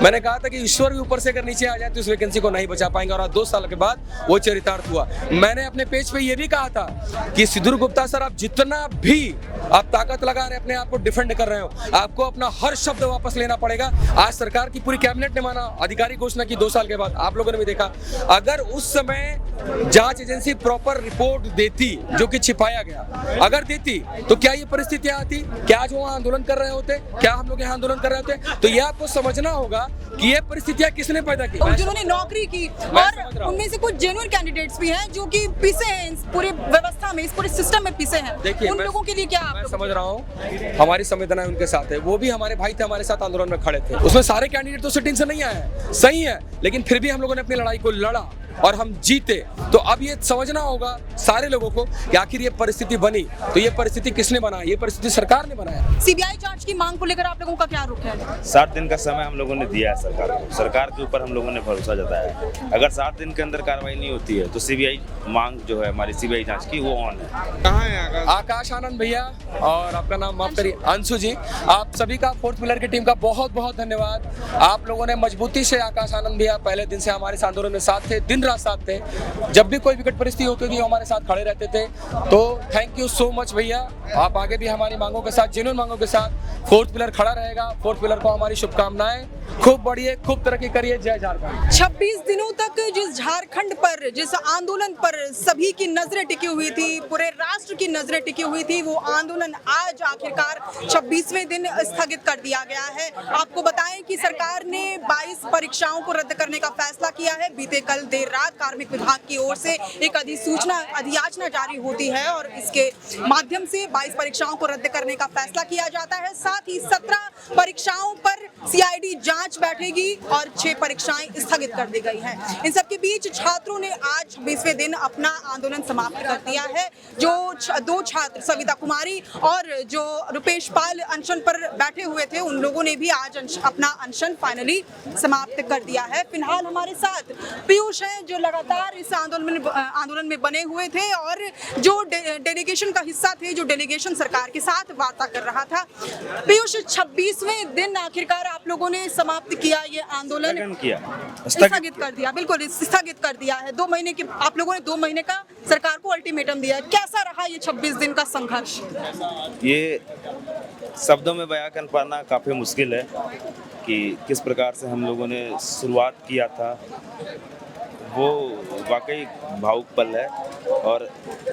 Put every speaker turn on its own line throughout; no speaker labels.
मैंने कहा था कि ईश्वर भी ऊपर से अगर नीचे आ जाए तो इस वैकेंसी को नहीं बचा पाएंगे, और आज 2 साल के बाद वो चरितार्थ हुआ। मैंने अपने पेज पे ये भी कहा था कि सिद्धू गुप्ता सर, आप जितना भी आप ताकत लगा रहे अपने आप को डिफेंड कर रहे हो, आपको अपना हर शब्द वापस लेना पड़ेगा। आज सरकार की पूरी कैबिनेट ने माना, आधिकारिक घोषणा की 2 साल के बाद, आप लोगों ने भी देखा। अगर उस समय जांच एजेंसी प्रॉपर रिपोर्ट देती, जो कि छिपाया गया, अगर देती तो क्या ये परिस्थितियां आती? क्या आज वहाँ आंदोलन कर रहे होते? क्या हम लोग यहाँ आंदोलन कर रहे होते? तो ये आपको समझना होगा कि ये परिस्थितियां किसने पैदा की।
जिन्होंने नौकरी की, और उनमें से कुछ जेन्युइन कैंडिडेट्स भी हैं जो कि पिसे हैं इस पूरे व्यवस्था में, इस पूरे सिस्टम में पिसे हैं।
देखिए,
उन लोगों के लिए क्या
मैं समझ रहा हूँ, हमारी संवेदनाएं उनके साथ है। वो भी हमारे भाई थे, हमारे साथ आंदोलन में खड़े थे। उसमें सारे कैंडिडेट तो सिटिंग से नहीं आए हैं, सही है, लेकिन फिर भी हम लोगों ने अपनी लड़ाई को लड़ा और हम जीते। तो अब ये समझना होगा सारे लोगों को कि आखिर ये परिस्थिति बनी तो ये परिस्थिति किसने बनाया? ये परिस्थिति सरकार ने बनाया।
सीबीआई जांच की मांग को लेकर आप लोगों का क्या रुख है?
60 दिन का समय हम लोगों ने दिया है सरकार को, सरकार के ऊपर हम लोगों ने भरोसा जताया है। अगर 60 दिन के अंदर कार्रवाई नहीं होती है तो सीबीआई मांग जो है हमारी सीबीआई जांच की, वो ऑन है।
कहाँ है आकाश आनंद भैया, और आपका नाम माफ करिए, अंशु जी। आप सभी का, फोर्थ पिलर की टीम का बहुत बहुत धन्यवाद। आप लोगों ने मजबूती से, आकाश आनंद भैया पहले दिन से हमारे आंदोलन में साथ थे, दिन रात साथ थे। जब भी कोई विकट परिस्थिति होती थी हमारे साथ खड़े रहते थे। तो थैंक यू सो मच भैया। आप आगे भी हमारी मांगों के साथ, जेन्युइन मांगों के साथ फोर्थ पिलर खड़ा रहेगा। फोर्थ पिलर को हमारी शुभकामनाएं, खूब बढ़िए, खूब तरक्की करिए। जय झारखंड।
26 दिनों तक जिस झारखंड पर, जिस आंदोलन पर सभी की नजरें टिकी हुई थी, पूरे राष्ट्र की नजरें टिकी हुई थी, वो आंदोलन आज आखिरकार 26वें दिन स्थगित कर दिया गया है। आपको बताएं कि सरकार ने 22 परीक्षाओं को रद्द करने का फैसला किया है। बीते कल देर रात कार्मिक विभाग की ओर से एक अधियाचना जारी होती है और इसके माध्यम से 22 परीक्षाओं को रद्द करने का फैसला किया जाता है। साथ ही 17 परीक्षाओं पर सीआईडी जांच बैठेगी और 6 परीक्षाएं स्थगित कर दी गई हैं। इन सबके बीच छात्रों ने आज 20वें दिन अपना आंदोलन समाप्त कर दिया है। जो 2 छात्र, सविता कुमारी और जो रुपेश पाल, अनशन पर बैठे हुए थे, उन लोगों ने भी आज अपना अनशन फाइनली समाप्त कर दिया है। फिलहाल हमारे साथ पीयूष हैं, जो लगातार इस आंदोलन में बने हुए थे और जो डेलीगेशन का हिस्सा थे, जो डेलीगेशन सरकार के साथ वार्ता कर रहा था। पीयूष, 26वें दिन आखिरकार आप लोगों ने समाप्त किया ये आंदोलन, स्थगित कर दिया। बिल्कुल स्थगित कर दिया है। 2 महीने के आप लोगों ने 2 महीने का सरकार को अल्टीमेटम दिया है। कैसा रहा ये 26 दिन का संघर्ष?
ये शब्दों में बयां कर पाना काफ़ी मुश्किल है कि किस प्रकार से हम लोगों ने शुरुआत किया था। वो वाकई भावुक पल है और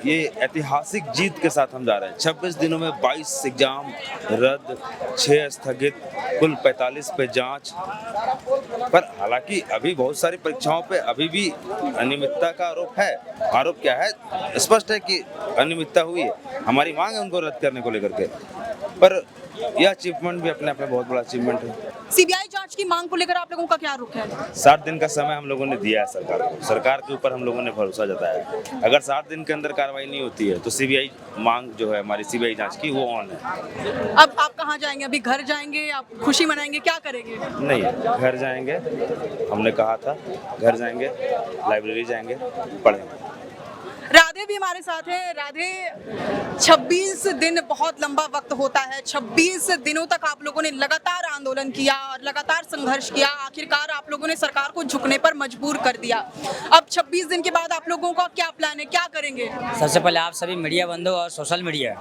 ये ऐतिहासिक जीत के साथ हम जा रहे हैं। 26 दिनों में 22 एग्जाम रद्द, 6 स्थगित, कुल 45 पे जांच। पर हालांकि अभी बहुत सारी परीक्षाओं पे अभी भी अनियमितता का आरोप है। आरोप क्या है? स्पष्ट है कि अनियमितता हुई है। हमारी मांग है उनको रद्द करने को लेकर के, पर यह अचीवमेंट भी अपने आप में बहुत बड़ा अचीवमेंट है।
सीबीआई जांच की मांग को लेकर आप लोगों का क्या रुख है?
60 दिन का समय हम लोगों ने दिया है सरकार को, सरकार के ऊपर हम लोगों ने भरोसा जताया है। अगर 60 दिन के अंदर कार्रवाई नहीं होती है तो सीबीआई मांग जो है हमारी सीबीआई जांच की, वो ऑन है।
अब आप कहाँ जाएंगे? अभी घर जाएंगे? आप खुशी मनाएंगे? क्या करेंगे?
नहीं, घर जाएंगे, हमने कहा था घर जाएंगे, लाइब्रेरी जाएंगे, पढ़ेंगे।
राधे भी हमारे साथ हैं। राधे, 26 दिन बहुत लंबा वक्त होता है। 26 दिनों तक आप लोगों ने लगातार आंदोलन किया और लगातार संघर्ष किया। आखिरकार आप लोगों ने सरकार को झुकने पर मजबूर कर दिया। अब 26 दिन के बाद आप लोगों का क्या प्लान है? क्या करेंगे?
सबसे पहले आप सभी मीडिया बंधु और सोशल मीडिया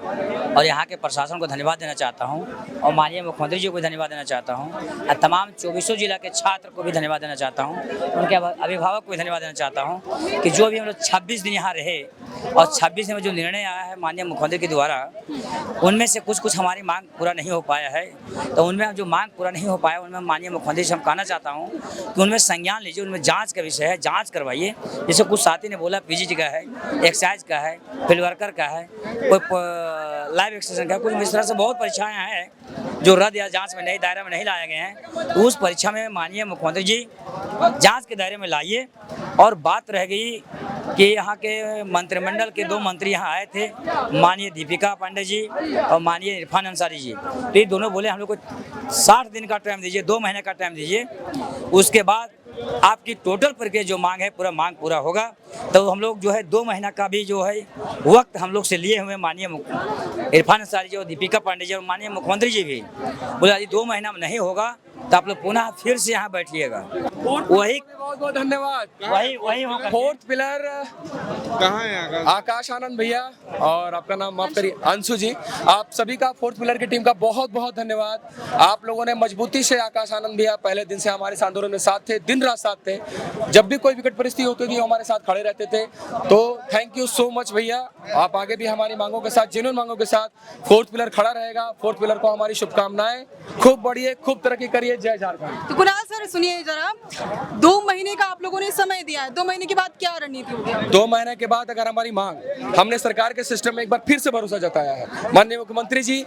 और यहाँ के प्रशासन को धन्यवाद देना चाहता हूँ और माननीय मुख्यमंत्री जी को भी धन्यवाद देना चाहता हूँ और तमाम 24 जिला के छात्र को भी धन्यवाद देना चाहता हूँ, उनके अभिभावक को भी धन्यवाद देना चाहता हूँ कि जो भी हम लोग 26 दिन यहाँ रहे और 26 दिन में जो निर्णय आया है माननीय मुख्यमंत्री के द्वारा, उनमें से कुछ हमारी मांग पूरा नहीं हो पाया है। तो उनमें जो मांग पूरा नहीं हो पाया उनमें माननीय मुख्यमंत्री से हम कहना चाहता हूँ कि उनमें संज्ञान लीजिए, उनमें जांच का विषय है, जांच करवाइए। जैसे कुछ साथी ने बोला पीजीटी का है, एक्साइज का है, फील्ड वर्कर का है, कोई लाइव एक्सटेंशन का, कुछ इस तरह से बहुत परीक्षाएँ हैं जो रद्द या जांच में नए दायरे में नहीं लाए गए हैं। तो उस परीक्षा में माननीय मुख्यमंत्री जी जांच के दायरे में लाइए। और बात रह गई कि यहाँ के मंत्रिमंडल के 2 मंत्री यहाँ आए थे, माननीय दीपिका पांडे जी और माननीय इरफान अंसारी जी। तो ये दोनों बोले हम लोग को 60 दिन का टाइम दीजिए, 2 महीने का टाइम दीजिए, उसके बाद आपकी टोटल प्रक्रिया जो मांग है पूरा मांग पूरा होगा। तो हम लोग जो है 2 महीना का भी जो है वक्त हम लोग से लिए हुए माननीय इरफान अंसारी जी और दीपिका पांडे जी और माननीय मुख्यमंत्री जी भी बोले यदि 2 महीना में नहीं होगा तो आप लोग पुनः फिर से यहाँ बैठिएगा। वही
बहुत बहुत धन्यवाद।
वही होगा।
फोर्थ पिलर
कहाँ है
आकाश आनंद भैया और आपका नाम माफ करिए अंशु जी, आप सभी का फोर्थ पिलर की टीम का बहुत बहुत धन्यवाद। आप लोगों ने मजबूती से, आकाश आनंद भैया पहले दिन से हमारे इस आंदोलन में साथ थे, दिन रात साथ थे, जब भी कोई विकट परिस्थिति होती थी हमारे साथ खड़े रहते थे। तो थैंक यू सो मच भैया, आप आगे भी हमारी मांगों के साथ, जेन्युइन मांगों के साथ फोर्थ पिलर खड़ा रहेगा। फोर्थ पिलर को हमारी शुभकामनाएं, खूब बढ़िए, खूब तरक्की करिए। जय झारखंड।
तो कुणाल सर सुनिए जरा, 2 महीने का आप लोगों ने समय दिया है, 2 महीने के बाद क्या रणनीति होगी?
2 महीने के बाद अगर हमारी मांग, हमने सरकार के सिस्टम में एक बार फिर से भरोसा जताया है। माननीय मुख्यमंत्री जी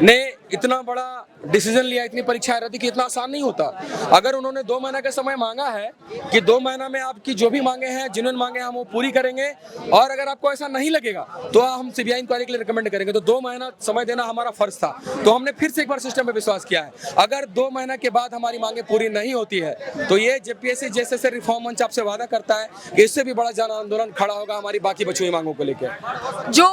ने इतना बड़ा डिसीजन लिया, इतनी परीक्षाएं रद्द की, इतना आसान नहीं होता। अगर उन्होंने 2 महीने का समय मांगा है कि 2 महीना में आपकी जो भी मांगे हैं, जिन्होंने मांगे हम वो पूरी करेंगे, और अगर आपको ऐसा नहीं लगेगा तो हम सीबीआई इंक्वायरी के लिए रिकमेंड करेंगे। तो 2 महीना समय देना हमारा फर्ज था, तो हमने फिर से एक बार सिस्टम पे विश्वास किया है। अगर 2 महीने के बाद हमारी मांगे पूरी नहीं होती है तो ये जेपीएससी जैसे रिफॉर्म मंच आपसे वादा करता है कि इससे भी बड़ा जन आंदोलन खड़ा होगा हमारी बाकी बची हुई मांगों को लेकर।
जो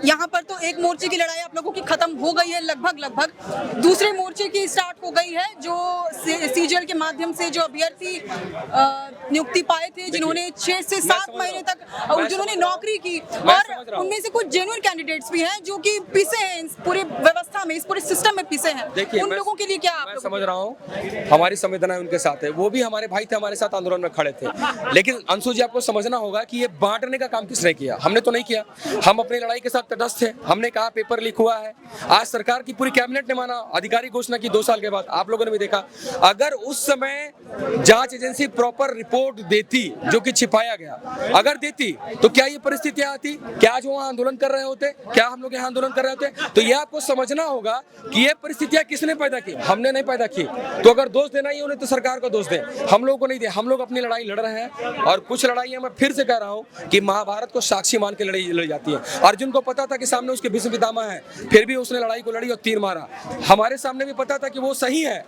यहाँ पर तो एक मोर्चे की लड़ाई आप लोगों की खत्म हो गई है लगभग, दूसरे मोर्चे की स्टार्ट हो गई है, जो सीजीएल के माध्यम से जो अभ्यर्थी नियुक्ति पाए थे, जिन्होंने 6 से 7 महीने तक जिन्होंने नौकरी की, और उनमें से कुछ जेन्युइन कैंडिडेट्स भी हैं जो कि पिसे हैं इस पूरे व्यवस्था में, इस पूरे सिस्टम में पिसे हैं। उन लोगों के लिए क्या आप
समझ रहा हूँ, हमारी संवेदनाएं उनके साथ है, वो भी हमारे भाई थे, हमारे साथ आंदोलन में खड़े थे। लेकिन अंशु जी, आपको समझना होगा कि ये बांटने का काम किसने किया? हमने तो नहीं किया। हम अपनी लड़ाई के साथ तटस्थ थे, हमने कहा पेपर लीक हुआ है। आज सरकार की पूरी कैबिनेट ने माना, आधिकारिक घोषणा की 2 साल के बाद, आप लोगों ने भी देखा। अगर उस समय जांच एजेंसी प्रॉपर रिपोर्ट देती, जो कि छिपाया गया, अगर देती तो क्या ये परिस्थितियां आती? क्या आज वहां आंदोलन कर रहे होते? क्या हम लोग यहाँ आंदोलन कर रहे होते? तो ये आपको समझना होगा कि ये परिस्थितियां किसने पैदा की? हमने नहीं पैदा की। तो अगर दोष देना ही उन्हें तो सरकार को दोष दे, हम लोग को नहीं दे। हम लोग अपनी लड़ाई लड़ रहे हैं, और कुछ लड़ाइयां मैं फिर से कह रहा हूं कि महाभारत को साक्षी मान के लड़ी जाती है। अर्जुन को पता था कि सामने उसके भीष्म पितामह है, फिर भी उसने लड़ाई को लड़ी और तीर मारा। हमारे सामने भी पता था कि वो सही है,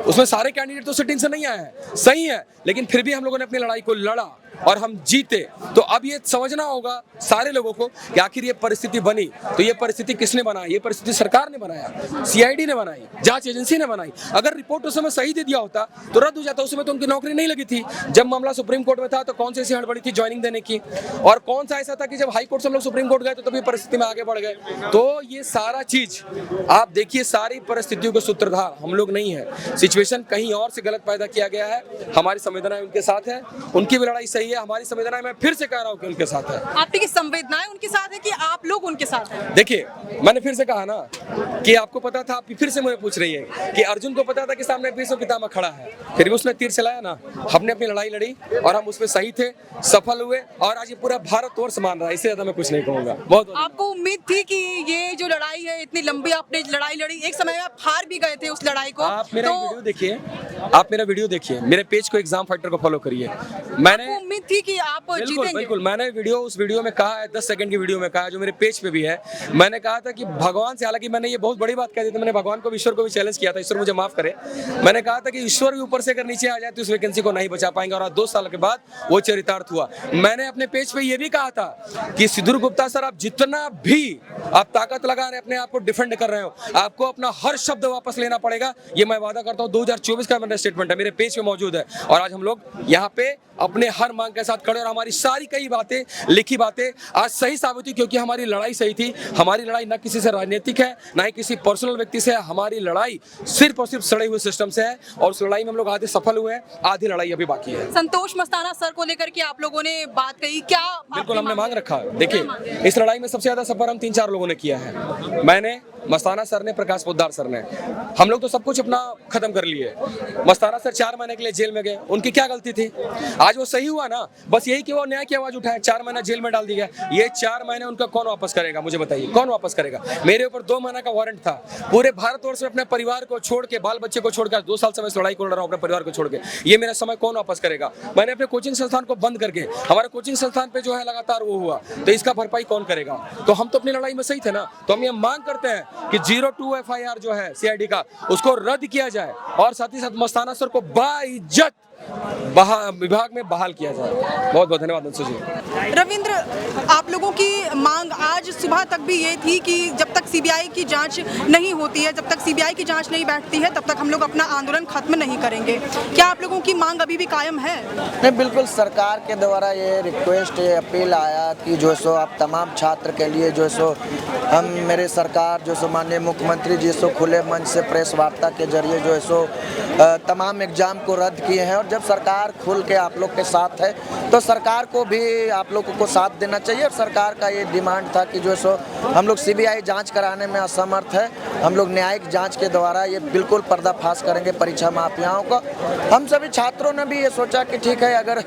उसमें सारे कैंडिडेट तो सिटिंग से नहीं आए हैं, सही है, लेकिन फिर भी हम लोगों ने अपनी लड़ाई को लड़ा और हम जीते। तो अब ये समझना होगा सारे लोगों को कि आखिर ये परिस्थिति बनी तो ये परिस्थिति किसने बनाई? ये परिस्थिति सरकार ने बनाया, सीआईडी ने बनाई, जांच एजेंसी ने बनाई। अगर रिपोर्ट उस समय सही दे दिया होता तो रद्द हो जाता। उस समय तो उनकी नौकरी नहीं लगी थी। जब मामला सुप्रीम कोर्ट में था तो कौन सी ऐसी हड़बड़ी थी ज्वाइनिंग देने की, और कौन सा ऐसा था कि जब हाई कोर्ट से हम लोग सुप्रीम कोर्ट गए तो तभी परिस्थिति में आगे बढ़ गए। तो ये सारा चीज आप देखिए, सारी परिस्थितियों के सूत्रधार हम लोग नहीं है। सिचुएशन कहीं और से गलत पैदा किया गया है। हमारी संवेदनाएं उनके साथ है, उनकी भी लड़ाई सही है, हमारी संवेदनाएं मैं फिर से कह रहा हूं कि उनके साथ है।
आपकी संवेदनाएं उनके साथ है कि आप लोग उनके साथ हैं?
देखिए, मैंने फिर से कहा ना कि आपको पता था, आप फिर से मुझे पूछ रही है कि अर्जुन को पता था कि सामने भीष्म पितामह खड़ा है, फिर भी उसने तीर चलाया ना। हमने अपनी लड़ाई लड़ी और हम उसमें सही थे, सफल हुए, और आज ये पूरा भारतवर्ष मान रहा है। इससे ज्यादा मैं कुछ नहीं कहूंगा। बहुत
आपको उम्मीद थी कि ये जो लड़ाई है इतनी लंबी, आपने लड़ाई लड़ी, एक समय में आप हार भी गए थे उस लड़ाई को।
आप मेरा वीडियो देखिए, आप मेरा वीडियो देखिए, मेरे पेज को एग्जाम फाइटर को फॉलो करिए। मैंने
उम्मीद थी कि आप जीतेंगे।
बिल्कुल, मैंने उस वीडियो में कहा है, 10 सेकंड की वीडियो में कहा है, जो मेरे पेज पे भी है। मैंने कहा था कि भगवान से, हालांकि मैंने ये बहुत बड़ी बात कह दी थी, मैंने भगवान को भी, ईश्वर को भी चैलेंज किया था, ईश्वर मुझे माफ करे। मैंने कहा था कि ईश्वर भी ऊपर से अगर नीचे आ जाए तो उस वैकेंसी को नहीं बचा पाएंगे, और आज 2 साल के बाद वो चरितार्थ हुआ। मैंने अपने पेज पे ये भी कहा था कि सिद्धू गुप्ता सर, आप जितना भी आप ताकत लगा रहे, अपने आप को डिफेंड कर रहे हो, आपको अपना हर शब्द वापस लेना पड़ेगा। ये मैं वादा करता हूँ। 2024 का मेरा स्टेटमेंट है, मेरे पेज पे मौजूद है, और आज हम लोग यहाँ पे अपने हर मांग के साथ खड़े, और हमारी सारी कई बातें, लिखी बातें आज सही साबित हुई, क्योंकि हमारी लड़ाई सही थी। हमारी लड़ाई न किसी से राजनीतिक है, न ही किसी पर्सनल व्यक्ति से है। हमारी लड़ाई सिर्फ और सिर्फ सड़े हुए सिस्टम से है, और उस लड़ाई में हम लोग आधे सफल हुए हैं, आधी लड़ाई अभी बाकी है।
संतोष मस्ताना सर को लेकर के आप लोगों ने बात कही, क्या?
बिल्कुल, हमने मांग रखा। देखिए, इस लड़ाई में सबसे ज्यादा सफर हम 3-4 लोगों ने किया है। मैंने, मस्ताना सर ने, प्रकाश पोद्दार सर ने। हम लोग तो सब कुछ अपना खत्म कर लिए। मस्ताना सर 4 महीने के लिए जेल में गए, उनकी क्या गलती थी? आज वो सही हुआ ना, बस यही कि वो न्याय की आवाज उठाए। 4 महीना जेल में डाल दिया गया। ये 4 महीने उनका कौन वापस करेगा? मुझे बताइए, कौन वापस करेगा? मेरे ऊपर 2 महीना का वारंट था। पूरे भारतवर्ष में अपने परिवार को छोड़ के, बाल बच्चे को छोड़कर 2 साल से मैं इस लड़ाई को लड़ रहा हूँ, अपने परिवार को छोड़ के। ये मेरा समय कौन वापस करेगा? मैंने अपने कोचिंग संस्थान को बंद करके, हमारे कोचिंग संस्थान पे जो है लगातार वो हुआ, तो इसका भरपाई कौन करेगा? तो हम तो अपनी लड़ाई में सही थे ना। तो हम ये मांग करते हैं कि 02 FIR जो है CID का उसको रद्द किया जाए और साथ ही साथ मस्ताना सर को बाइज्जत विभाग में बहाल किया जाए। बहुत बहुत धन्यवाद अंशु जी।
रविंद्र, आप लोगों की मांग आज सुबह तक भी ये थी कि जब तक सीबीआई की जांच नहीं होती है, जब तक सीबीआई की जांच नहीं बैठती है, तब तक हम लोग अपना आंदोलन खत्म नहीं करेंगे। क्या आप लोगों की मांग अभी भी कायम है?
नहीं, बिल्कुल सरकार के द्वारा ये रिक्वेस्ट, ये अपील आया कि जो सो आप तमाम छात्र के लिए जो सो हम मेरे सरकार जो सो माननीय मुख्यमंत्री जी सो खुले मंच से प्रेस वार्ता के जरिए जो सो तमाम एग्जाम को रद्द किए हैं। और जब सरकार खुल के आप लोग के साथ है तो सरकार को भी आप लोगों को साथ देना चाहिए। और सरकार का ये डिमांड था कि जो सो हम लोग सीबीआई जांच कराने में असमर्थ है, हम लोग न्यायिक जांच के द्वारा ये बिल्कुल पर्दाफाश करेंगे परीक्षा माफियाओं का। हम सभी छात्रों ने भी ये सोचा कि ठीक है, अगर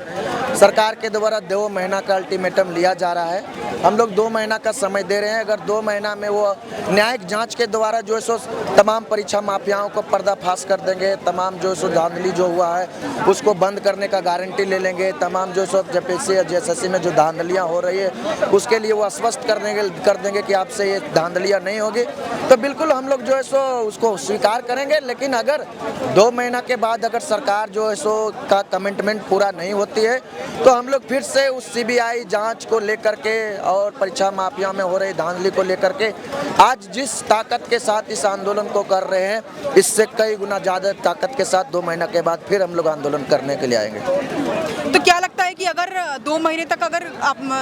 सरकार के द्वारा 2 महीना का अल्टीमेटम लिया जा रहा है, हम लोग 2 महीना का समय दे रहे हैं, अगर 2 महीना में वो न्यायिक जांच के द्वारा जो सो तमाम परीक्षा माफियाओं को पर्दाफाश कर देंगे, तमाम जो सो धांधली जो हुआ है उसको बंद करने का गारंटी ले लेंगे, तमाम जो सो जेपीएससी या जेएसएससी में जो धांधलियाँ हो रही है उसके लिए वो आश्वस्त कर देंगे कि आपसे ये धांधलियाँ नहीं होगी, तो बिल्कुल हम लोग जो है सो उसको स्वीकार करेंगे। लेकिन अगर 2 महीना के बाद अगर सरकार जो है सो का कमिटमेंट पूरा नहीं होती है तो हम लोग फिर से उस सीबीआई जांच को लेकर के और परीक्षा माफिया में हो रही धांधली को लेकर के आज जिस ताकत के साथ इस आंदोलन को कर रहे हैं, इससे कई गुना ज़्यादा ताकत के साथ 2 महीना के बाद फिर हम लोग आंदोलन करने के लिए आएंगे।
तो क्या लगता है कि अगर 2 महीने तक अगर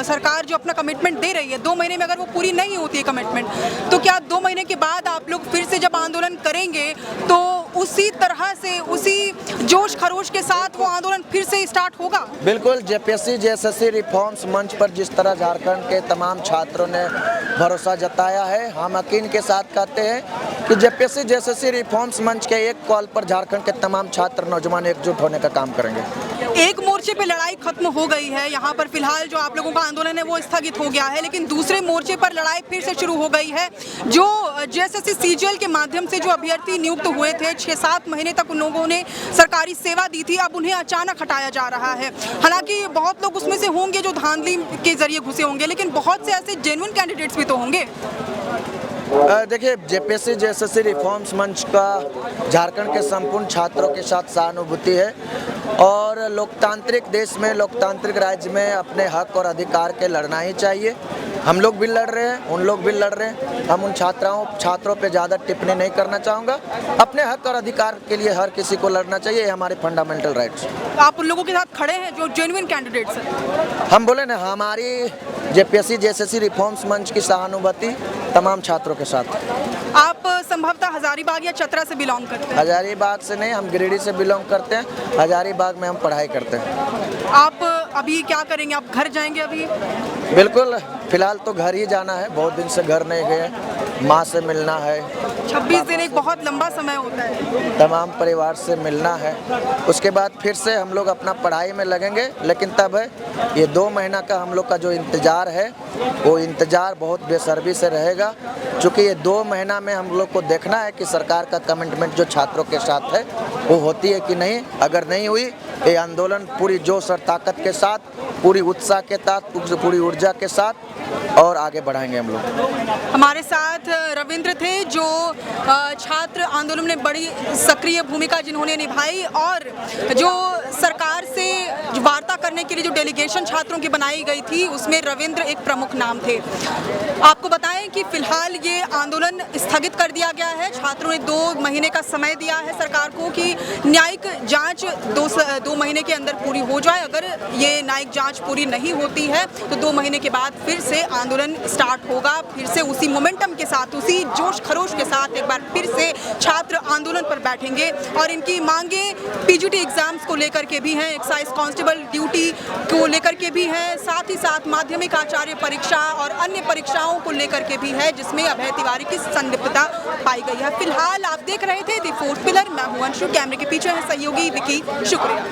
सरकार जो अपना कमिटमेंट दे रही है, 2 महीने में अगर वो पूरी नहीं होती है कमिटमेंट, तो क्या 2 महीने के बाद आप लोग फिर से जब आंदोलन करेंगे तो उसी तरह से, उसी जोश खरोश के साथ वो आंदोलन फिर से स्टार्ट होगा?
बिल्कुल, जेपीएससी जेएसएससी रिफॉर्म्स मंच पर जिस तरह झारखंड के तमाम छात्रों ने भरोसा जताया है, हम यकीन के साथ कहते हैं कि जेपीएससी जेएसएससी रिफॉर्म्स मंच के एक कॉल पर झारखंड के तमाम छात्र नौजवान एकजुट होने का काम करेंगे।
एक मोर्चे पे लड़ाई खत्म हो गई है, यहाँ पर फिलहाल जो आप लोगों का आंदोलन है वो स्थगित हो गया है, लेकिन दूसरे मोर्चे पर लड़ाई फिर से शुरू हो गई है। जो जेएसएससी सीजीएल के माध्यम से जो अभ्यर्थी नियुक्त हुए थे, 6-7 महीने तक उन लोगों ने सरकारी सेवा दी थी, अब उन्हें अचानक हटाया जा रहा है। हालांकि बहुत लोग उसमें से होंगे जो धांधली के जरिए घुसे होंगे, लेकिन बहुत से ऐसे जेन्युइन कैंडिडेट्स भी तो होंगे।
देखिए, जेपीएससी जेएसएससी रिफॉर्म्स मंच का झारखंड के संपूर्ण छात्रों के साथ सहानुभूति है और लोकतांत्रिक देश में, लोकतांत्रिक राज्य में अपने हक और अधिकार के लड़ना ही चाहिए। हम लोग भी लड़ रहे हैं, उन लोग भी लड़ रहे हैं। हम उन छात्रों पे ज़्यादा टिप्पणी नहीं करना चाहूँगा। अपने हक और अधिकार के लिए हर किसी को लड़ना चाहिए, ये हमारे फंडामेंटल राइट्स।
आप उन लोगों के साथ खड़े हैं जो जेन्युइन कैंडिडेट्स हैं? हम
बोले ना, हमारी जेपीएससी जेएसएससी रिफॉर्म्स मंच की सहानुभूति तमाम छात्रों के साथ।
आप संभवतः हजारीबाग या चतरा से बिलोंग करते हैं?
हजारीबाग से नहीं, हम गिरिडीह से बिलोंग करते हैं। हजारीबाग में हम पढ़ाई करते हैं।
आप अभी क्या करेंगे? आप घर जाएंगे अभी?
बिल्कुल, फिलहाल तो घर ही जाना है, बहुत दिन से घर नहीं गए, माँ से मिलना है।
26 दिन एक बहुत लंबा समय होता है,
तमाम परिवार से मिलना है। उसके बाद फिर से हम लोग अपना पढ़ाई में लगेंगे, लेकिन तब है ये 2 महीना का हम लोग का जो इंतज़ार है वो इंतज़ार बहुत बेसब्री से रहेगा, क्योंकि ये 2 महीना में हम लोग को देखना है कि सरकार का कमिटमेंट जो छात्रों के साथ है वो होती है कि नहीं। अगर नहीं हुई, ये आंदोलन पूरी जोश और ताकत के साथ, पूरी उत्साह के साथ, पूरी ऊर्जा के साथ और आगे बढ़ाएंगे हम लोग।
हमारे साथ रविंद्र थे जो छात्र आंदोलन में बड़ी सक्रिय भूमिका जिन्होंने निभाई और जो सरकार से वार्ता करने के लिए जो डेलीगेशन छात्रों की बनाई गई थी उसमें रविंद्र एक प्रमुख नाम थे। आपको बताएं कि फिलहाल ये आंदोलन स्थगित कर दिया गया है। छात्रों ने 2 महीने का समय दिया है सरकार को कि न्यायिक जांच 2 महीने के अंदर पूरी हो जाए। अगर ये न्यायिक जांच पूरी नहीं होती है तो 2 महीने के बाद फिर से आंदोलन स्टार्ट होगा। फिर से उसी मोमेंटम के साथ, उसी जोश खरोश के साथ एक बार फिर से छात्र आंदोलन पर बैठेंगे और इनकी मांगे पीजीटी एग्जाम्स को लेकर के भी हैं, एक्साइज कांस्टेबल ड्यूटी को लेकर के भी है, साथ ही साथ माध्यमिक आचार्य परीक्षा और अन्य परीक्षाओं को लेकर के भी है, जिसमें अभय तिवारी की संलिप्तता पाई गई है। फिलहाल आप देख रहे थे द फोर्थ पिलर। मैं हूं अंशु, कैमरे के पीछे है सहयोगी विकी। शुक्रिया।